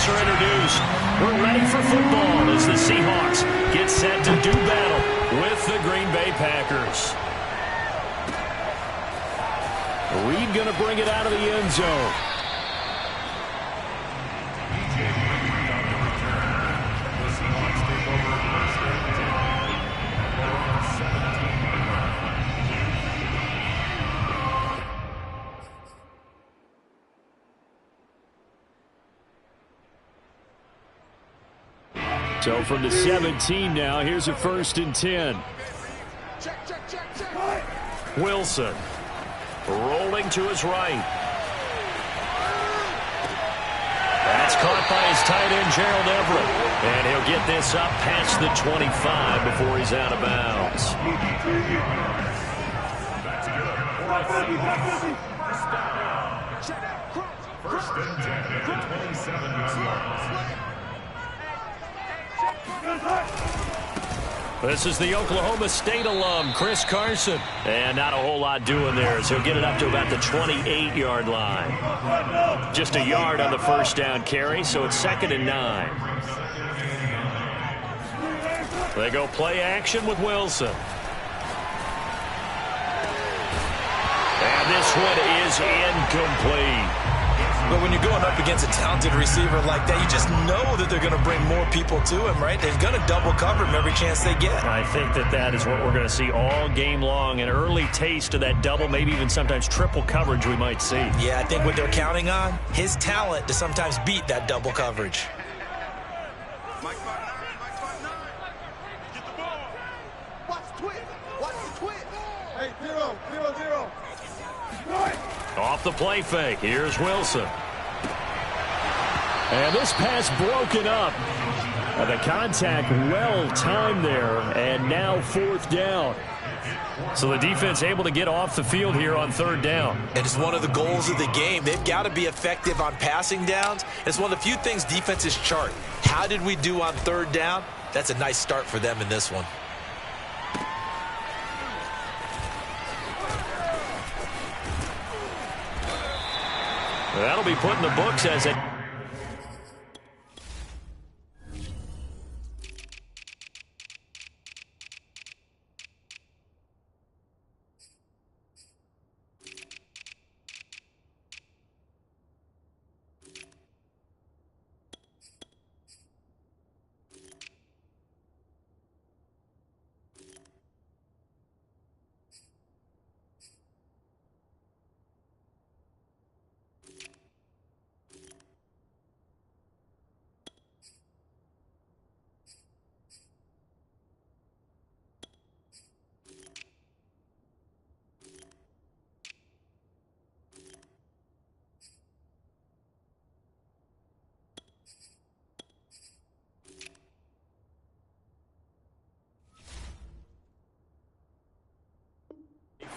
backs are introduced. We're ready for football as the Seahawks get set to do battle with the Green Bay Packers. Reed going to bring it out of the end zone. So from the 17 now, here's a 1st and 10. Wilson rolling to his right. That's caught by his tight end, Gerald Everett. And he'll get this up past the 25 before he's out of bounds. First and 10 at the 27-yard line. This is the Oklahoma State alum, Chris Carson. And not a whole lot doing there as he'll get it up to about the 28-yard line. Just a yard on the first down carry, so it's 2nd and 9. They go play action with Wilson. And this one is incomplete. But when you're going up against a talented receiver like that, you just know that they're going to bring more people to him, right? They're going to double cover him every chance they get. I think that is what we're going to see all game long. An early taste of that double, maybe even sometimes triple coverage we might see. Yeah, I think what they're counting on, his talent to sometimes beat that double coverage. Off the play fake, here's Wilson. And this pass broken up. The contact well timed there, and now 4th down. So the defense able to get off the field here on 3rd down. And it's one of the goals of the game. They've got to be effective on passing downs. It's one of the few things defenses chart. How did we do on 3rd down? That's a nice start for them in this one. That'll be put in the books as a...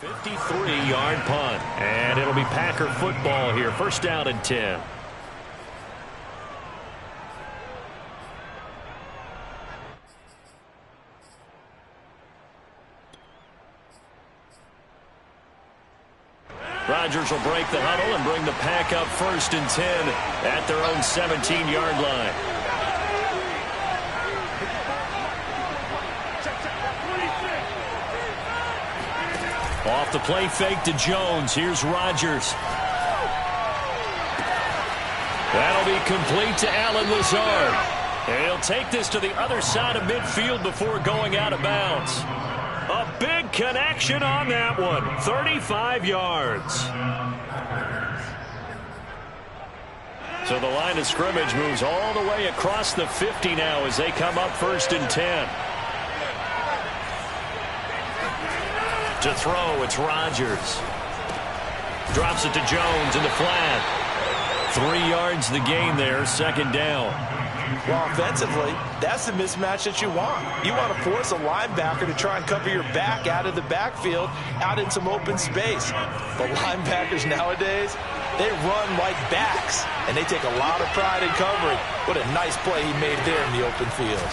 ...53-yard punt. And it'll be Packer football here. 1st down and 10. Rodgers will break the huddle and bring the Pack up 1st and 10 at their own 17-yard line. Off the play fake to Jones. Here's Rodgers. That'll be complete to Allen Lazard. And he'll take this to the other side of midfield before going out of bounds. A big connection on that one. 35 yards. So the line of scrimmage moves all the way across the 50 now as they come up 1st and 10. To throw, it's Rodgers. Drops it to Jones in the flat. 3 yards the gain there, 2nd down. Well, offensively, that's the mismatch that you want. You want to force a linebacker to try and cover your back out of the backfield, out in some open space. But linebackers nowadays, they run like backs, and they take a lot of pride in covering. What a nice play he made there in the open field.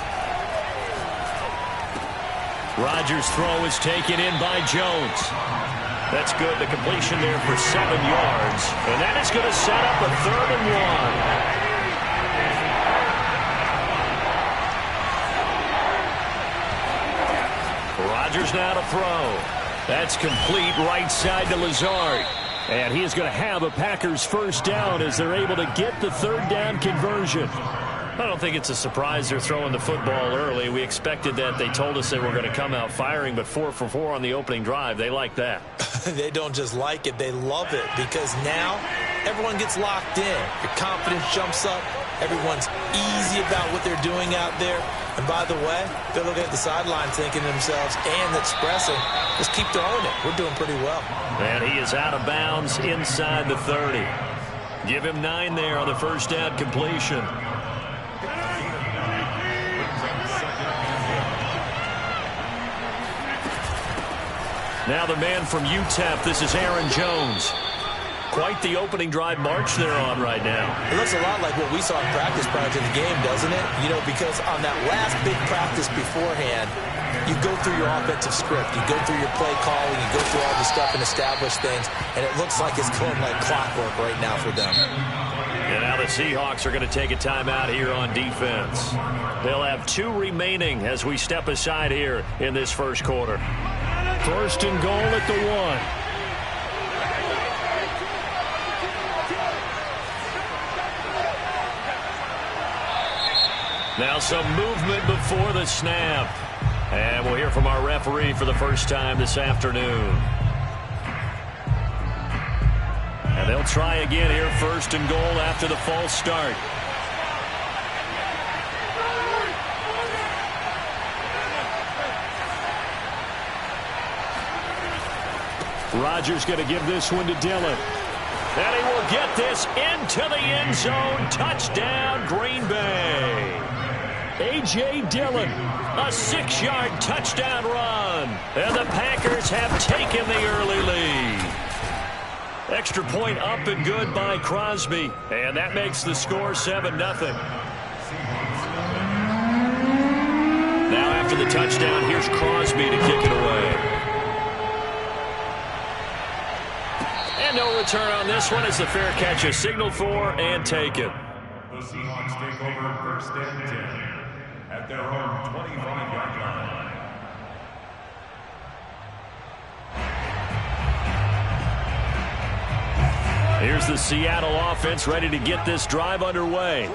Rodgers' throw is taken in by Jones. That's good. The completion there for 7 yards. And that is going to set up a 3rd and 1. Rodgers now to throw. That's complete right side to Lazard. And he is going to have a Packers first down as they're able to get the third down conversion. I don't think it's a surprise they're throwing the football early. We expected that. They told us they were going to come out firing, but 4 for 4 on the opening drive. They like that. They don't just like it, they love it, because now everyone gets locked in. Your confidence jumps up. Everyone's easy about what they're doing out there. And by the way, they're looking at the sideline thinking to themselves and expressing, just keep throwing it. We're doing pretty well. And he is out of bounds inside the 30. Give him 9 there on the first down completion. Now the man from UTEP, this is Aaron Jones. Quite the opening drive march they're on right now. It looks a lot like what we saw in practice prior to the game, doesn't it? You know, because on that last big practice beforehand, you go through your offensive script, you go through your play calling, you go through all the stuff and establish things, and it looks like it's going like clockwork right now for them. And now the Seahawks are going to take a timeout here on defense. They'll have 2 remaining as we step aside here in this first quarter. First and goal at the 1. Now some movement before the snap. And we'll hear from our referee for the first time this afternoon. And they'll try again here, first and goal after the false start. Rodgers going to give this one to Dillon. And he will get this into the end zone. Touchdown, Green Bay. A.J. Dillon, a 6-yard touchdown run. And the Packers have taken the early lead. Extra point up and good by Crosby. And that makes the score 7-0. Now after the touchdown, here's Crosby to kick it away. And no return on this one as the fair catch is signaled for and taken. The Seahawks take over first and 10 at their own 25-yard line. Here's the Seattle offense ready to get this drive underway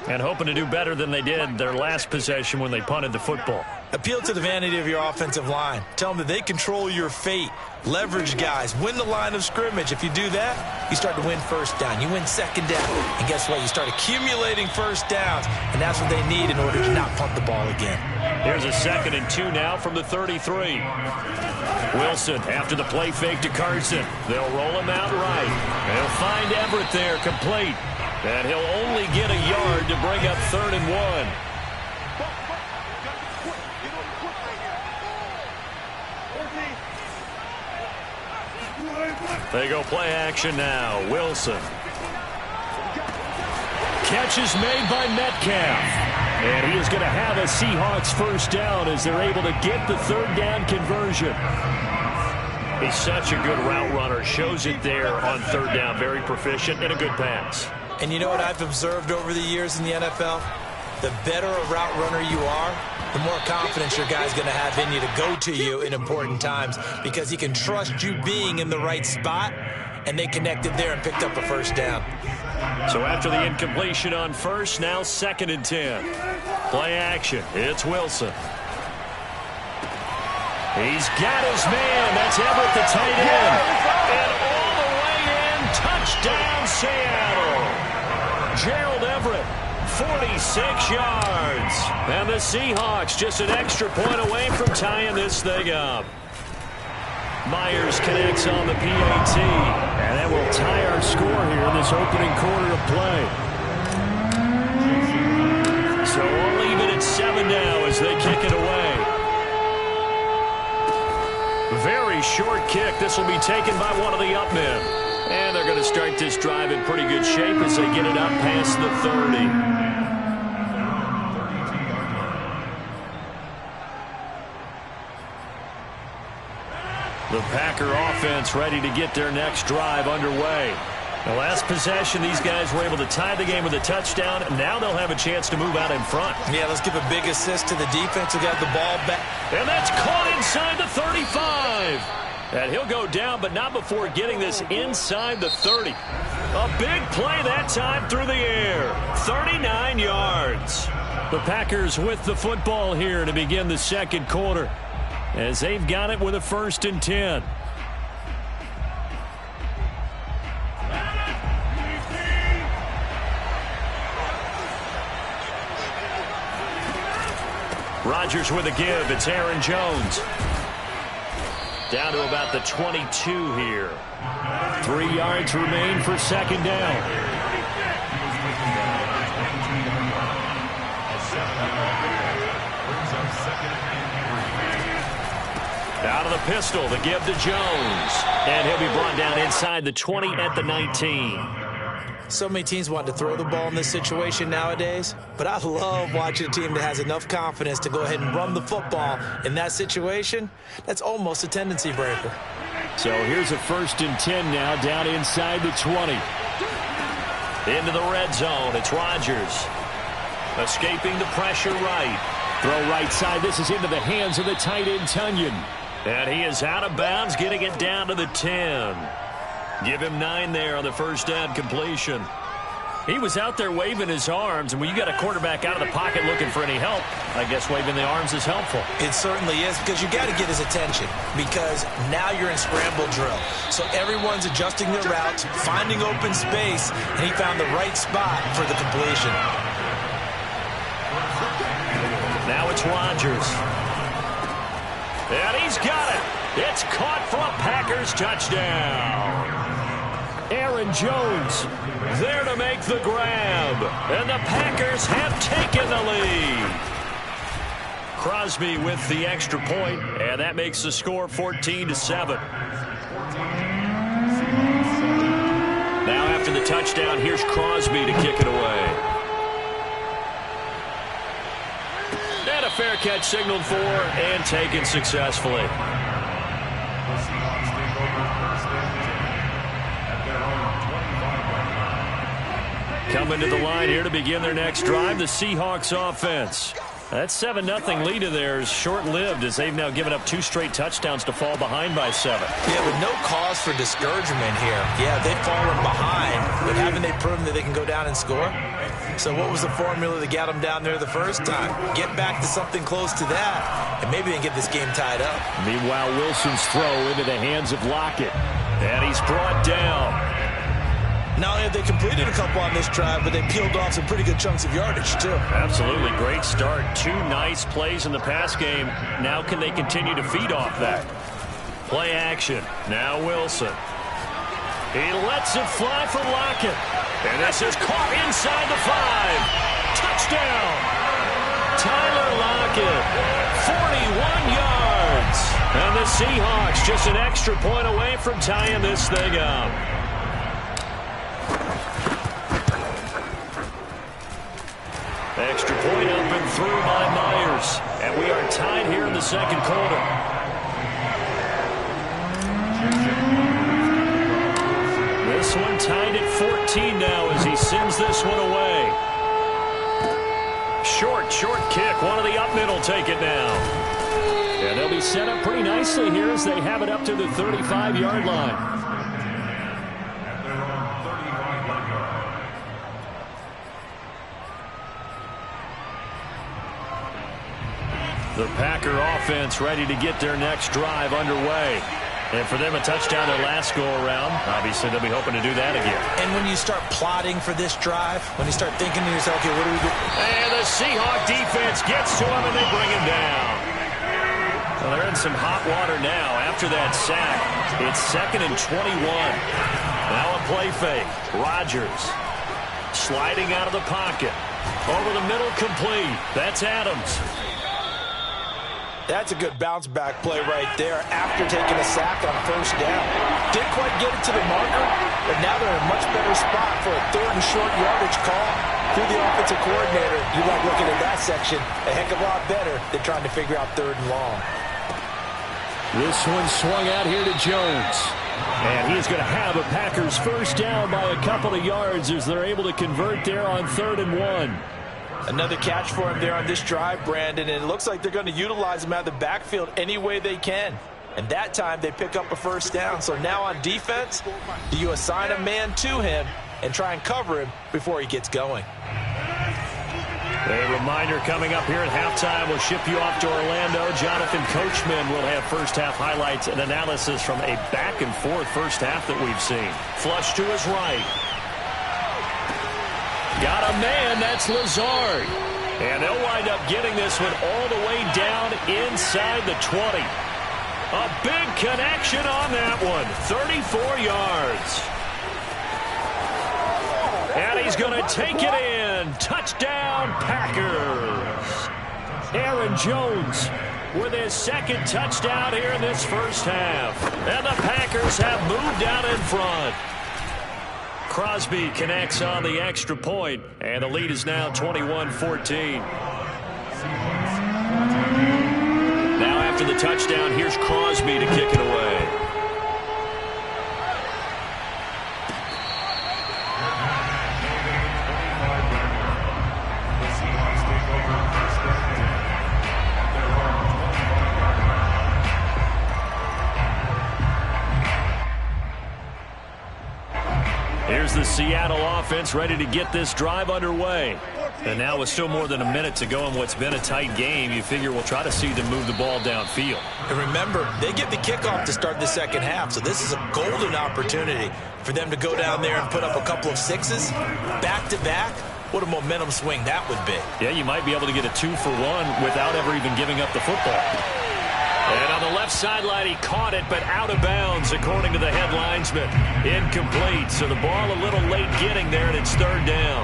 and hoping to do better than they did their last possession when they punted the football. Appeal to the vanity of your offensive line. Tell them that they control your fate. Leverage guys. Win the line of scrimmage. If you do that, you start to win first down. You win second down. And guess what? You start accumulating first downs. And that's what they need in order to not punt the ball again. Here's a 2nd and 2 now from the 33. Wilson after the play fake to Carson. They'll roll him out right. They'll find Everett there complete. And he'll only get a yard to bring up 3rd and 1. They go play action now. Wilson. Catch is made by Metcalf. And he is going to have a Seahawks first down as they're able to get the 3rd down conversion. He's such a good route runner. Shows it there on 3rd down. Very proficient and a good pass. And you know what I've observed over the years in the NFL? The better a route runner you are, the more confidence your guy's going to have in you to go to you in important times because he can trust you being in the right spot, and they connected there and picked up a first down. So after the incompletion on first, now 2nd and 10. Play action. It's Wilson. He's got his man. That's Everett, the tight end. And all the way in, touchdown Seattle. Gerald Everett. 46 yards. And the Seahawks just an extra point away from tying this thing up. Myers connects on the PAT. And that will tie our score here in this opening quarter of play. So we'll leave it at 7 now as they kick it away. Very short kick. This will be taken by one of the up men. And they're going to start this drive in pretty good shape as they get it up past the 30. The Packer offense ready to get their next drive underway. The last possession, these guys were able to tie the game with a touchdown. Now they'll have a chance to move out in front. Yeah, let's give a big assist to the defense who got the ball back. And that's caught inside the 35. And he'll go down, but not before getting this inside the 30. A big play that time through the air. 39 yards. The Packers with the football here to begin the second quarter, as they've got it with a 1st and 10. Rodgers with a give. It's Aaron Jones. Down to about the 22 here. 3 yards remain for 2nd down. Out of the pistol, the give to Jones. And he'll be brought down inside the 20 at the 19. So many teams want to throw the ball in this situation nowadays, but I love watching a team that has enough confidence to go ahead and run the football in that situation. That's almost a tendency breaker. So here's a 1st and 10 now, down inside the 20. Into the red zone, it's Rodgers. Escaping the pressure right. Throw right side, this is into the hands of the tight end, Tunyon. And he is out of bounds, getting it down to the 10. Give him 9 there on the 1st down completion. He was out there waving his arms, and when you got a quarterback out of the pocket looking for any help, I guess waving the arms is helpful. It certainly is, because you got to get his attention, because now you're in scramble drill. So everyone's adjusting their routes, finding open space, and he found the right spot for the completion. Now it's Rodgers. And he's got it. It's caught for a Packers touchdown. Aaron Jones there to make the grab. And the Packers have taken the lead. Crosby with the extra point, and that makes the score 14-7. Now after the touchdown, here's Crosby to kick it away. And a fair catch signaled for and taken successfully. Coming to the line here to begin their next drive, the Seahawks offense. That 7-0 lead of theirs short-lived, as they've now given up 2 straight touchdowns to fall behind by 7. Yeah, but no cause for discouragement here. Yeah, they've fallen behind, but haven't they proven that they can go down and score? So what was the formula that got them down there the first time? Get back to something close to that, and maybe they can get this game tied up. Meanwhile, Wilson's throw into the hands of Lockett, and he's brought down. Not only have they completed a couple on this drive, but they peeled off some pretty good chunks of yardage, too. Absolutely. Great start. 2 nice plays in the pass game. Now can they continue to feed off that? Play action. Now Wilson. He lets it fly for Lockett. And this is caught inside the 5. Touchdown. Tyler Lockett. 41 yards. And the Seahawks just an extra point away from tying this thing up. Extra point up and through by Myers. And we are tied here in the second quarter. This one tied at 14 now as he sends this one away. Short kick. One of the up middle take it now. And they'll be set up pretty nicely here as they have it up to the 35-yard line. The Packer offense ready to get their next drive underway. And for them, a touchdown their last go-around. Obviously, they'll be hoping to do that again. And when you start plotting for this drive, when you start thinking to yourself, okay, what do we do? And the Seahawk defense gets to him, and they bring him down. Well, they're in some hot water now. After that sack, it's 2nd and 21. Now a play fake. Rodgers sliding out of the pocket. Over the middle, complete. That's Adams. That's a good bounce-back play right there after taking a sack on 1st down. Didn't quite get it to the marker, but now they're in a much better spot for a 3rd and short yardage call. Through the offensive coordinator, you like looking at that section a heck of a lot better than trying to figure out 3rd and long. This one swung out here to Jones. And he is going to have a Packers first down by a couple of yards as they're able to convert there on 3rd and 1. Another catch for him there on this drive, Brandon, and it looks like they're going to utilize him out of the backfield any way they can. And that time they pick up a first down. So now on defense, do you assign a man to him and try and cover him before he gets going? A reminder coming up here at halftime. We'll ship you off to Orlando. Jonathan Coachman will have first-half highlights and analysis from a back-and-forth first half that we've seen. Flush to his right. Got a man. That's Lazard. And they'll wind up getting this one all the way down inside the 20. A big connection on that one. 34 yards. And he's going to take it in. Touchdown, Packers. Aaron Jones with his second touchdown here in this first half. And the Packers have moved out in front. Crosby connects on the extra point, and the lead is now 21-14. Now after the touchdown, here's Crosby to kick it away. Here's the Seattle offense ready to get this drive underway. And now with still more than a minute to go in what's been a tight game, you figure we'll try to see them move the ball downfield. And remember, they get the kickoff to start the second half, so this is a golden opportunity for them to go down there and put up a couple of sixes back-to-back. What a momentum swing that would be. Yeah, you might be able to get a 2-for-1 without ever even giving up the football. And on the left sideline, he caught it, but out of bounds, according to the head linesman. Incomplete, so the ball a little late getting there, and it's 3rd down.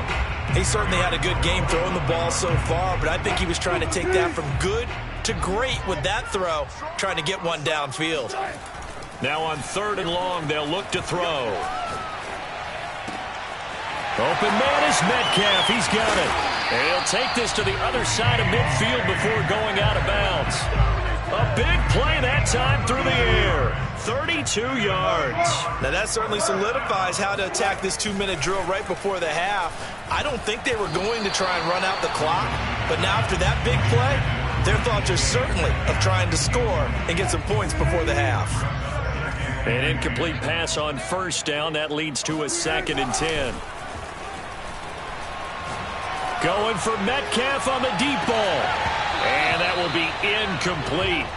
He certainly had a good game throwing the ball so far, but I think he was trying to take that from good to great with that throw, trying to get one downfield. Now on 3rd and long, they'll look to throw. Open man is Metcalf. He's got it. And he'll take this to the other side of midfield before going out of bounds. A big play that time through the air. 32 yards. Now that certainly solidifies how to attack this 2-minute drill right before the half. I don't think they were going to try and run out the clock, but now after that big play, their thoughts are certainly of trying to score and get some points before the half. An incomplete pass on first down. That leads to a 2nd and 10. Going for Metcalf on the deep ball. And that will be incomplete.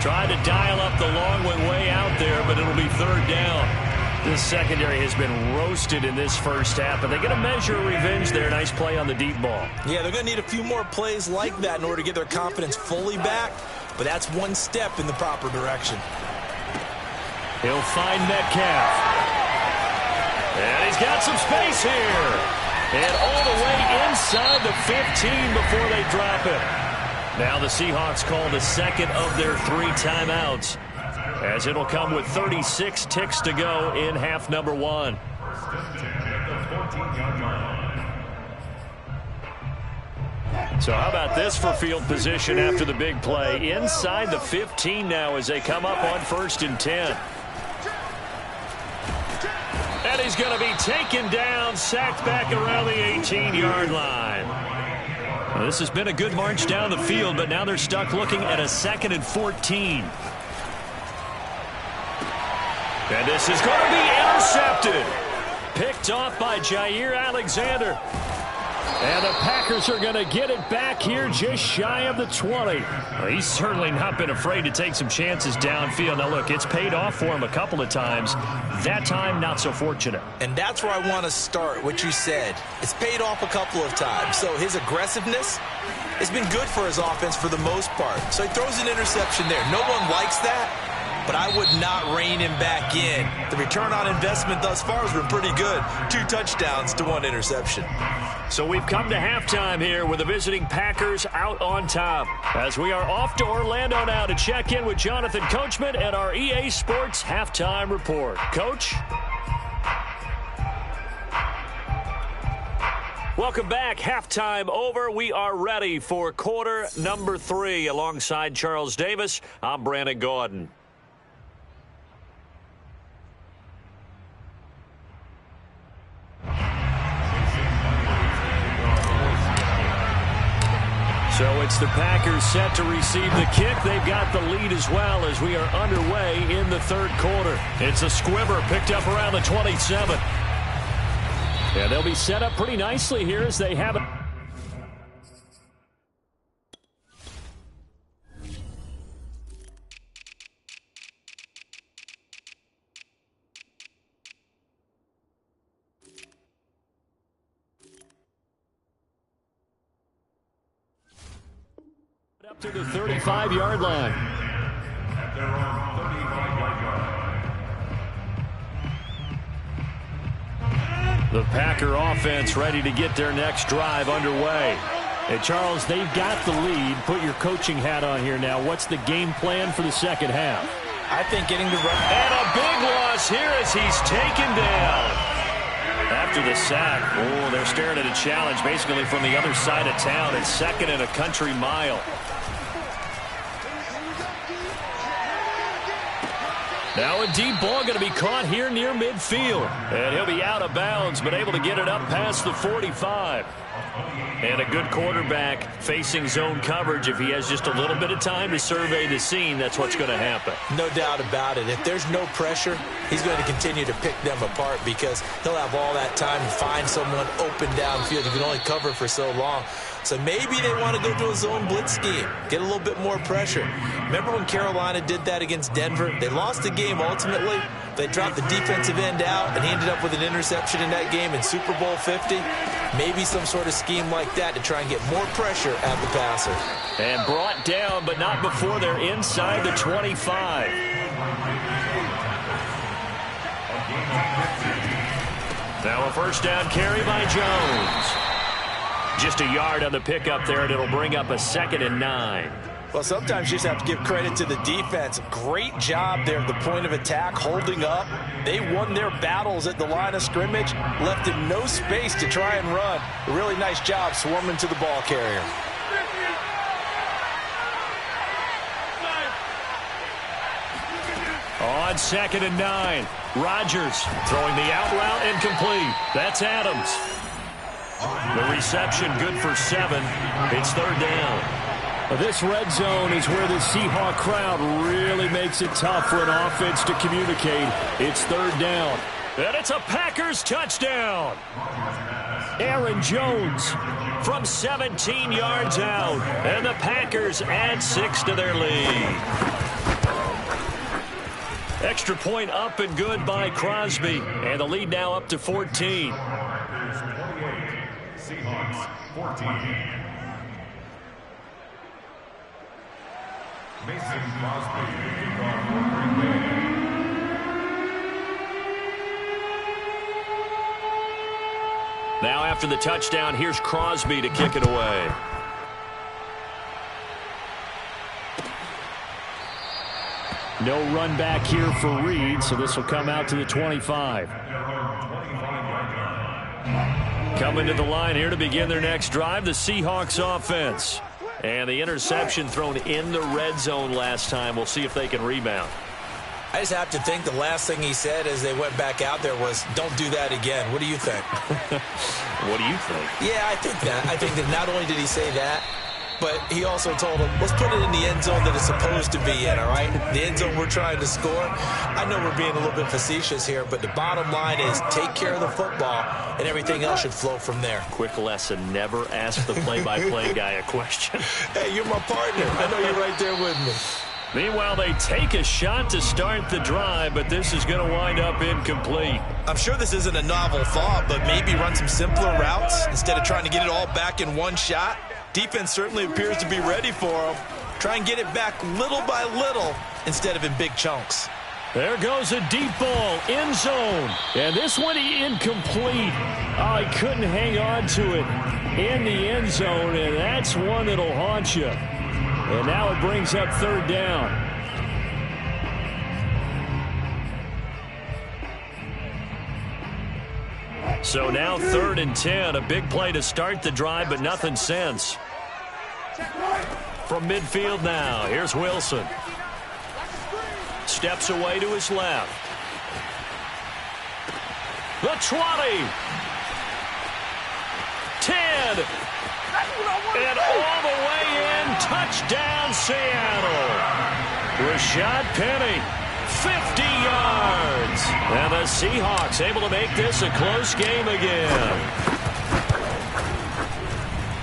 Tried to dial up the long one way out there, but it'll be 3rd down. This secondary has been roasted in this first half, but they get a measure of revenge there. Nice play on the deep ball. Yeah, they're going to need a few more plays like that in order to get their confidence fully back, but that's one step in the proper direction. He'll find Metcalf. And he's got some space here. And all the way inside the 15 before they drop it. Now the Seahawks call the second of their 3 timeouts, as it'll come with 36 ticks to go in half number 1. So how about this for field position after the big play? Inside the 15 now as they come up on 1st and 10. And he's going to be taken down, sacked back around the 18-yard line. Well, this has been a good march down the field, but now they're stuck looking at a 2nd and 14. And this is going to be intercepted. Picked off by Jair Alexander. And the Packers are going to get it back here just shy of the 20. Well, he's certainly not been afraid to take some chances downfield. Now, look, it's paid off for him a couple of times. That time, not so fortunate. And that's where I want to start, what you said. It's paid off a couple of times. So his aggressiveness has been good for his offense for the most part. So he throws an interception there. No one likes that, but I would not rein him back in. The return on investment thus far has been pretty good. 2 touchdowns to 1 interception. So we've come to halftime here with the visiting Packers out on top, as we are off to Orlando now to check in with Jonathan Coachman and our EA Sports Halftime Report. Coach? Welcome back. Halftime over. We are ready for quarter number 3. Alongside Charles Davis, I'm Brandon Gordon. So it's the Packers set to receive the kick. They've got the lead as well as we are underway in the third quarter. It's a squibber picked up around the 27. And they'll be set up pretty nicely here as they have it. Up to the 35-yard line. At their own 35-yard line. The Packer offense ready to get their next drive underway. And Charles, they've got the lead. Put your coaching hat on here now. What's the game plan for the second half? I think getting the run. And a big loss here as he's taken down. After the sack, they're staring at a challenge basically from the other side of town. It's second and a country mile. Now a deep ball going to be caught here near midfield. And he'll be out of bounds, but able to get it up past the 45. And a good quarterback facing zone coverage. If he has just a little bit of time to survey the scene, that's what's going to happen. No doubt about it. If there's no pressure, he's going to continue to pick them apart because he'll have all that time to find someone open downfield. You can only cover for so long. So maybe they want to go to a zone blitz scheme, get a little bit more pressure. Remember when Carolina did that against Denver? They lost the game ultimately. They dropped the defensive end out, and he ended up with an interception in that game in Super Bowl 50. Maybe some sort of scheme like that to try and get more pressure at the passer. And brought down, but not before they're inside the 25. Now a first down carry by Jones. Just a yard on the pickup there, and it'll bring up a 2nd and 9. Well, sometimes you just have to give credit to the defense. Great job there at the point of attack, holding up. They won their battles at the line of scrimmage, left him no space to try and run. A really nice job swarming to the ball carrier. On 2nd and 9, Rodgers throwing the out route incomplete. That's Adams. The reception good for 7. It's 3rd down. This red zone is where the Seahawk crowd really makes it tough for an offense to communicate. It's 3rd down. And it's a Packers touchdown. Aaron Jones from 17 yards out. And the Packers add 6 to their lead. Extra point up and good by Crosby. And the lead now up to 14. Seahawks 14. Mason Crosby, kickoff for Green Bay. Now after the touchdown, here's Crosby to kick it away. No run back here for Reed, so this will come out to the 25. Coming to the line here to begin their next drive, the Seahawks offense. And the interception thrown in the red zone last time. We'll see if they can rebound. I just have to think the last thing he said as they went back out there was, don't do that again. What do you think? What do you think? Yeah, I think that. I think that not only did he say that, but he also told him, let's put it in the end zone that it's supposed to be in, all right? The end zone we're trying to score. I know we're being a little bit facetious here, but the bottom line is take care of the football, and everything else should flow from there. Quick lesson, never ask the play-by-play guy a question. Hey, you're my partner. I know you're right there with me. Meanwhile, they take a shot to start the drive, but this is going to wind up incomplete. I'm sure this isn't a novel thought, but maybe run some simpler routes instead of trying to get it all back in one shot. Defense certainly appears to be ready for them. Try and get it back little by little instead of in big chunks. There goes a deep ball, end zone. And this one incomplete. Oh, he couldn't hang on to it in the end zone, and that's one that'll haunt you. And now it brings up 3rd down. So now 3rd and 10. A big play to start the drive, but nothing since. From midfield now, here's Wilson. Steps away to his left. The 20. 10. And all the way Seattle. Rashad Penny, 50 yards. And the Seahawks able to make this a close game again.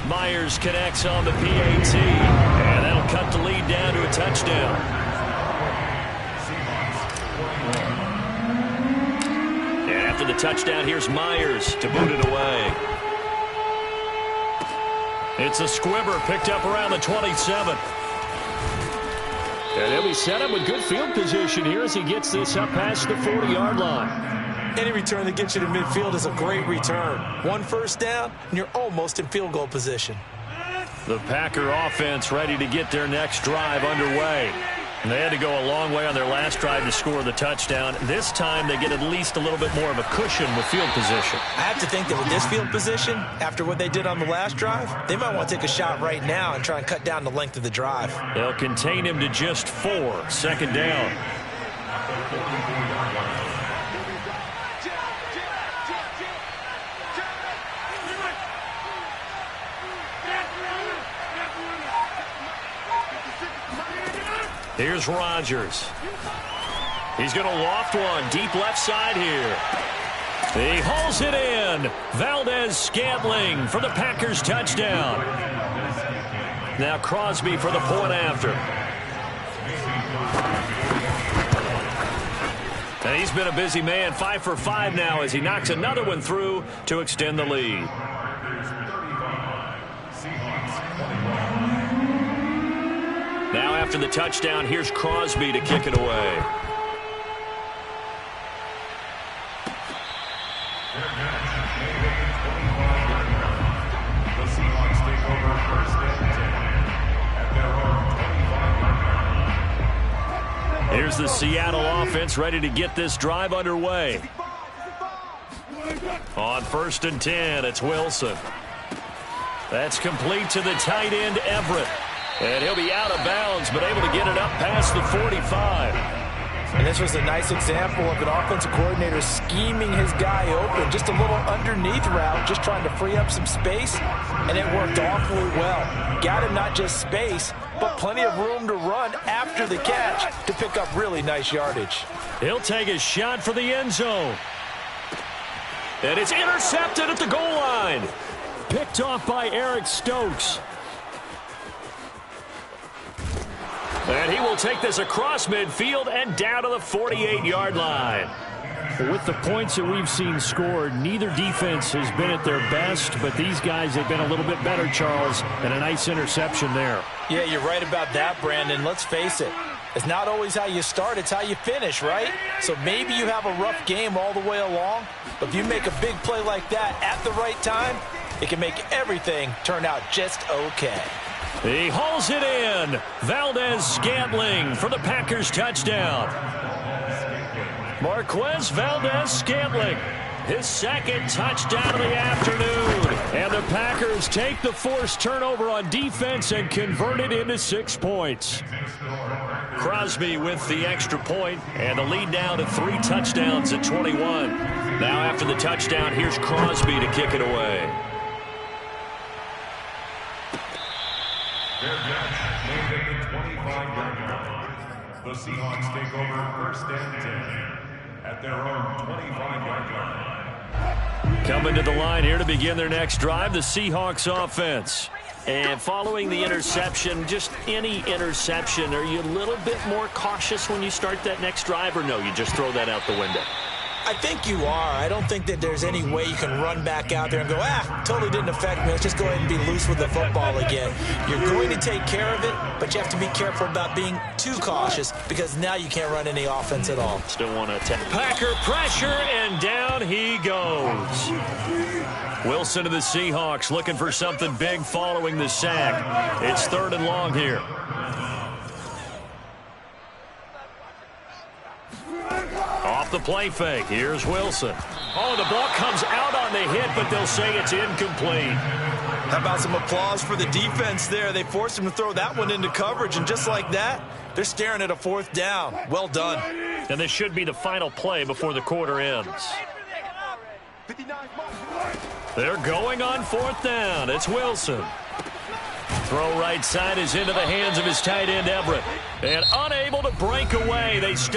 Myers connects on the PAT, and that'll cut the lead down to a touchdown. And after the touchdown, here's Myers to boot it away. It's a squibber picked up around the 27. And he'll be set up with good field position here as he gets this up past the 40-yard line. Any return that gets you to midfield is a great return. One first down, and you're almost in field goal position. The Packer offense ready to get their next drive underway. And they had to go a long way on their last drive to score the touchdown. This time they get at least a little bit more of a cushion with field position. I have to think that with this field position, after what they did on the last drive, they might want to take a shot right now and try and cut down the length of the drive. They'll contain him to just 4. Second down. Here's Rodgers. He's going to loft one deep left side here. He hauls it in. Valdez-Scantling for the Packers touchdown. Now Crosby for the point after. And he's been a busy man, 5 for 5 now as he knocks another one through to extend the lead. Now after the touchdown, here's Crosby to kick it away. The Seahawks take over first and 10 at their own 25-yard line. Here's the Seattle offense ready to get this drive underway. On first and 10, it's Wilson. That's complete to the tight end, Everett. And he'll be out of bounds, but able to get it up past the 45. And this was a nice example of an offensive coordinator scheming his guy open. Just a little underneath route, just trying to free up some space, and it worked awfully well. Got him not just space, but plenty of room to run after the catch to pick up really nice yardage. He'll take a shot for the end zone. And it's intercepted at the goal line. Picked off by Eric Stokes. And he will take this across midfield and down to the 48-yard line. With the points that we've seen scored, neither defense has been at their best, but these guys have been a little bit better, Charles, and a nice interception there. Yeah, you're right about that, Brandon. Let's face it. It's not always how you start, it's how you finish, right? So maybe you have a rough game all the way along, but if you make a big play like that at the right time, it can make everything turn out just okay. He hauls it in. Valdez-Scantling for the Packers touchdown. Marquez Valdez-Scantling, his second touchdown of the afternoon. And the Packers take the forced turnover on defense and convert it into 6 points. Crosby with the extra point, and the lead now to 3 touchdowns at 21. Now after the touchdown, here's Crosby to kick it away. Their catch made at the 25-yard line. The Seahawks take over first and 10 at their own 25-yard line. Coming to the line here to begin their next drive, the Seahawks offense. And following the interception, just any interception, are you a little bit more cautious when you start that next drive, or no, you just throw that out the window? I think you are. I don't think that there's any way you can run back out there and go, totally didn't affect me. Let's just go ahead and be loose with the football again. You're going to take care of it, but you have to be careful about being too cautious because now you can't run any offense at all. Still want to attack. Packer pressure, and down he goes. Wilson to the Seahawks looking for something big following the sack. It's 3rd and long here. Off the play fake, here's Wilson. Oh, the ball comes out on the hit, but they'll say it's incomplete. How about some applause for the defense there? They forced him to throw that one into coverage, and just like that, they're staring at a 4th down. Well done. And this should be the final play before the quarter ends. They're going on 4th down. It's Wilson. Throw right side is into the hands of his tight end, Everett. And unable to break away. They